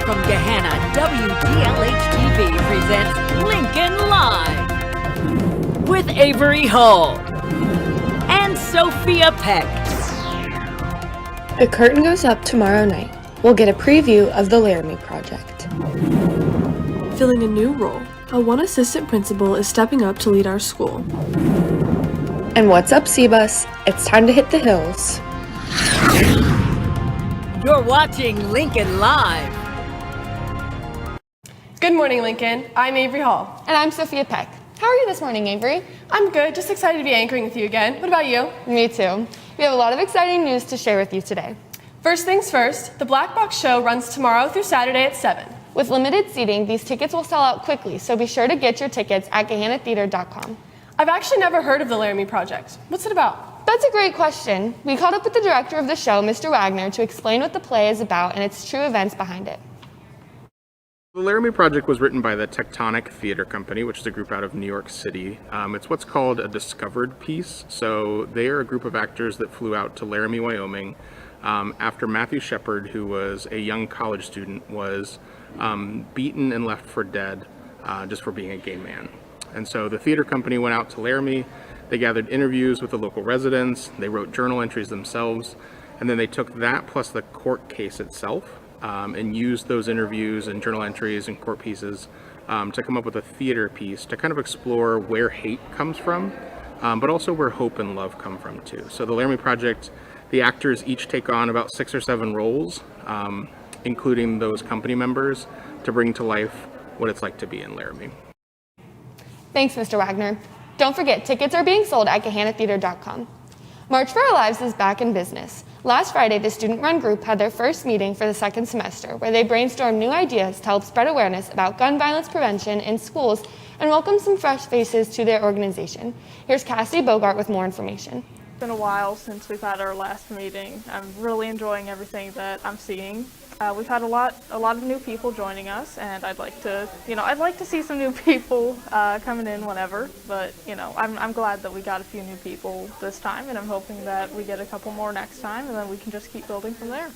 from Gahanna, WDLH-TV presents Lincoln Live with Avery Hall and Sophia Peck. The curtain goes up tomorrow night. We'll get a preview of the Laramie Project. Filling a new role, a one assistant principal is stepping up to lead our school. And what's up, C-Bus? It's time to hit the hills. You're watching Lincoln Live. Good morning, Lincoln. I'm Avery Hall. And I'm Sophia Peck. How are you this morning, Avery? I'm good, just excited to be anchoring with you again. What about you? Me too. We have a lot of exciting news to share with you today. First things first, the Black Box Show runs tomorrow through Saturday at 7. With limited seating, these tickets will sell out quickly, so be sure to get your tickets at GahannaTheater.com. I've actually never heard of the Laramie Project. What's it about? That's a great question. We caught up with the director of the show, Mr. Wagner, to explain what the play is about and its true events behind it. The Laramie Project was written by the Tectonic Theater Company, which is a group out of New York City. It's what's called a discovered piece. So they are a group of actors that flew out to Laramie, Wyoming, after Matthew Shepard, who was a young college student, was beaten and left for dead just for being a gay man. And so the theater company went out to Laramie. They gathered interviews with the local residents, they wrote journal entries themselves, and then they took that plus the court case itself and used those interviews and journal entries and court pieces to come up with a theater piece to kind of explore where hate comes from, but also where hope and love come from too. So the Laramie Project, the actors each take on about 6 or 7 roles, including those company members, to bring to life what it's like to be in Laramie. Thanks, Mr. Wagner. Don't forget, tickets are being sold at GahannaTheater.com. March for Our Lives is back in business. Last Friday, the student-run group had their first meeting for the second semester, where they brainstormed new ideas to help spread awareness about gun violence prevention in schools and welcome some fresh faces to their organization. Here's Cassie Bogart with more information. It's been a while since we've had our last meeting. I'm really enjoying everything that I'm seeing. We've had a lot of new people joining us, and I'd like to see some new people coming in whenever. But I'm glad that we got a few new people this time, and I'm hoping that we get a couple more next time, and then we can just keep building from there.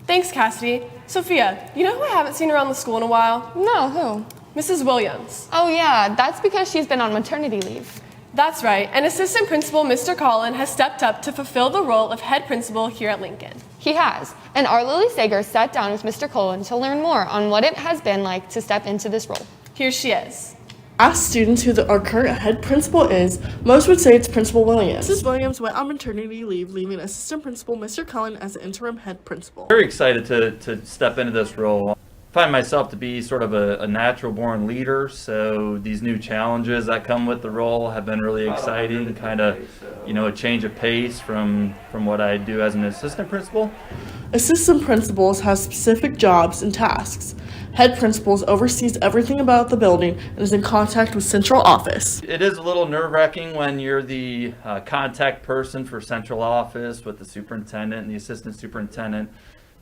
Thanks, Cassidy. Sophia, you know who I haven't seen around the school in a while? No, who? Mrs. Williams. Oh yeah, that's because she's been on maternity leave. That's right, and Assistant Principal Mr. Collin has stepped up to fulfill the role of head principal here at Lincoln. He has, and our Lily Sager sat down with Mr. Collin to learn more on what it has been like to step into this role. Here she is. Ask students who our current head principal is, most would say it's Principal Williams. Mrs. Williams went on maternity leave, leaving Assistant Principal Mr. Cullen as the interim head principal. Very excited to step into this role. I find myself to be sort of a natural born leader, so these new challenges that come with the role have been really exciting, kind of, a change of pace from what I do as an assistant principal. Assistant principals have specific jobs and tasks. Head principals oversees everything about the building and is in contact with central office. It is a little nerve-wracking when you're the contact person for central office with the superintendent and the assistant superintendent,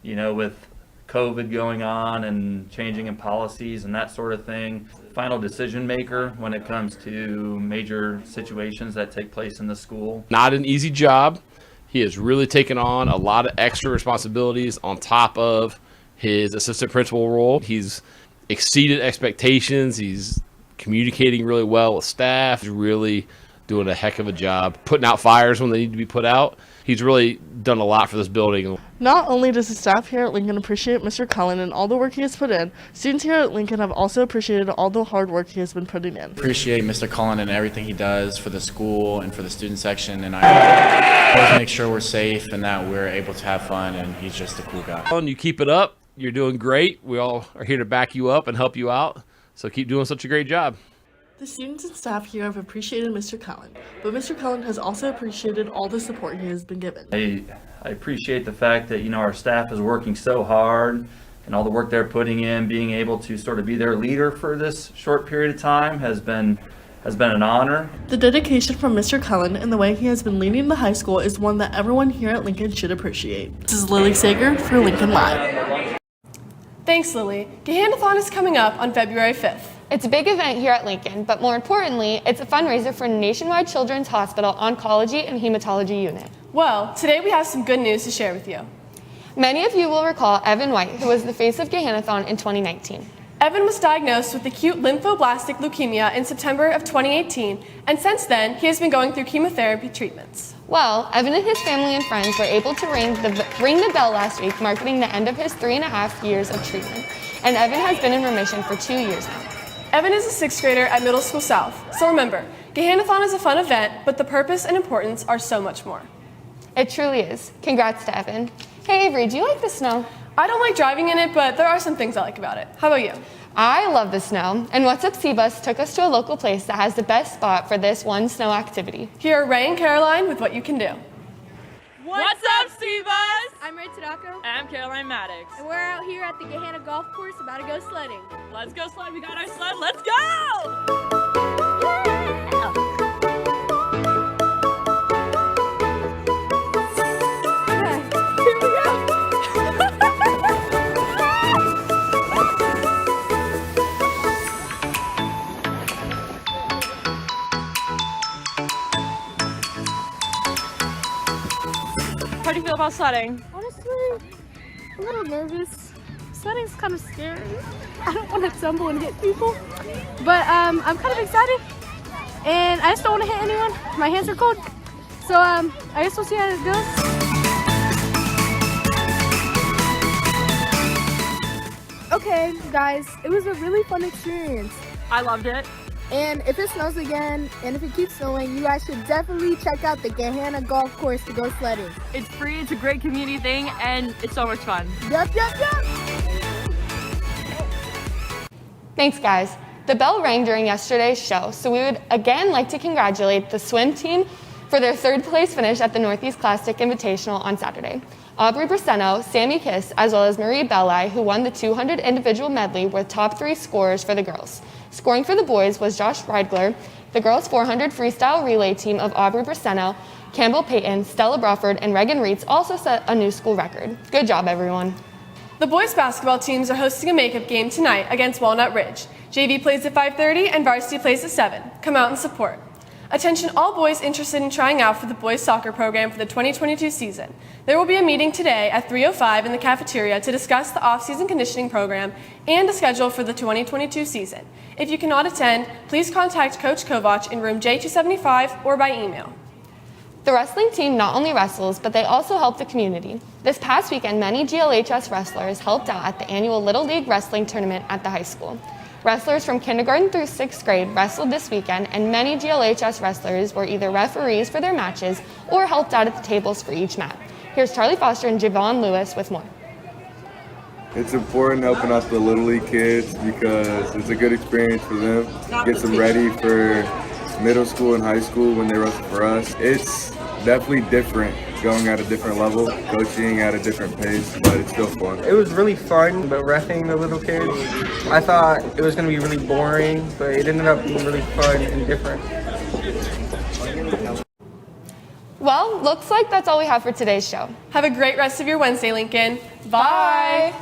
with COVID going on and changing in policies and that sort of thing. Final decision maker when it comes to major situations that take place in the school. Not an easy job. He has really taken on a lot of extra responsibilities on top of his assistant principal role. He's exceeded expectations. He's communicating really well with staff. He's really doing a heck of a job putting out fires when they need to be put out. He's really done a lot for this building. Not only does the staff here at Lincoln appreciate Mr. Cullen and all the work he has put in, students here at Lincoln have also appreciated all the hard work he has been putting in. Appreciate Mr. Cullen and everything he does for the school and for the student section, and I always make sure we're safe and that we're able to have fun, and he's just a cool guy. And you keep it up. You're doing great. We all are here to back you up and help you out. So keep doing such a great job. The students and staff here have appreciated Mr. Cullen, but Mr. Cullen has also appreciated all the support he has been given. I appreciate the fact that our staff is working so hard and all the work they're putting in. Being able to sort of be their leader for this short period of time has been an honor. The dedication from Mr. Cullen and the way he has been leading the high school is one that everyone here at Lincoln should appreciate. This is Lily Sager for Lincoln Live. Thanks, Lily. Gahannathon is coming up on February 5th. It's a big event here at Lincoln, but more importantly, it's a fundraiser for Nationwide Children's Hospital Oncology and Hematology Unit. Well, today we have some good news to share with you. Many of you will recall Evan White, who was the face of Gahanathon in 2019. Evan was diagnosed with acute lymphoblastic leukemia in September of 2018, and since then, he has been going through chemotherapy treatments. Well, Evan and his family and friends were able to ring the bell last week, marking the end of his 3.5 years of treatment, and Evan has been in remission for 2 years now. Evan is a 6th grader at Middle School South, so remember, Gahanathon is a fun event, but the purpose and importance are so much more. It truly is. Congrats to Evan. Hey Avery, do you like the snow? I don't like driving in it, but there are some things I like about it. How about you? I love the snow, and What's Up C-Bus took us to a local place that has the best spot for this one snow activity. Here are Ray and Caroline with what you can do. What's up, C-Bus? I'm Ray Tadako. And I'm Caroline Maddox. And we're out here at the Gahanna Golf Course about to go sledding. Let's go sled. We got our sled. Let's go! How do you feel about sledding? Honestly, I'm a little nervous. Sledding's kind of scary. I don't want to tumble and hit people. But I'm kind of excited. And I just don't want to hit anyone. My hands are cold. So I guess we'll see how it goes. Okay, guys, it was a really fun experience. I loved it. And if it snows again, and if it keeps snowing, you guys should definitely check out the Gahanna Golf Course to go sledding. It's free, it's a great community thing, and it's so much fun. Yup. Thanks, guys. The bell rang during yesterday's show, so we would again like to congratulate the swim team for their 3rd place finish at the Northeast Classic Invitational on Saturday. Aubrey Braceno, Sammy Kiss, as well as Marie Belli, who won the 200 individual medley, were top 3 scorers for the girls. Scoring for the boys was Josh Reidler. The girls' 400 freestyle relay team of Aubrey Braceno, Campbell Payton, Stella Bruford, and Reagan Reitz also set a new school record. Good job, everyone. The boys' basketball teams are hosting a makeup game tonight against Walnut Ridge. JV plays at 5:30 and varsity plays at 7. Come out and support. Attention all boys interested in trying out for the boys soccer program for the 2022 season. There will be a meeting today at 3:05 in the cafeteria to discuss the off-season conditioning program and a schedule for the 2022 season. If you cannot attend, please contact Coach Kovach in room J275 or by email. The wrestling team not only wrestles, but they also help the community. This past weekend, many GLHS wrestlers helped out at the annual Little League Wrestling Tournament at the high school. Wrestlers from kindergarten through 6th grade wrestled this weekend, and many GLHS wrestlers were either referees for their matches or helped out at the tables for each mat. Here's Charlie Foster and Javon Lewis with more. It's important helping out the Little League kids because it's a good experience for them. Gets them ready for middle school and high school when they wrestle for us. It's definitely different going at a different level, coaching at a different pace, but it's still fun. It was really fun, but reffing the little kids, I thought it was going to be really boring, but it ended up being really fun and different. Well, looks like that's all we have for today's show. Have a great rest of your Wednesday, Lincoln. Bye.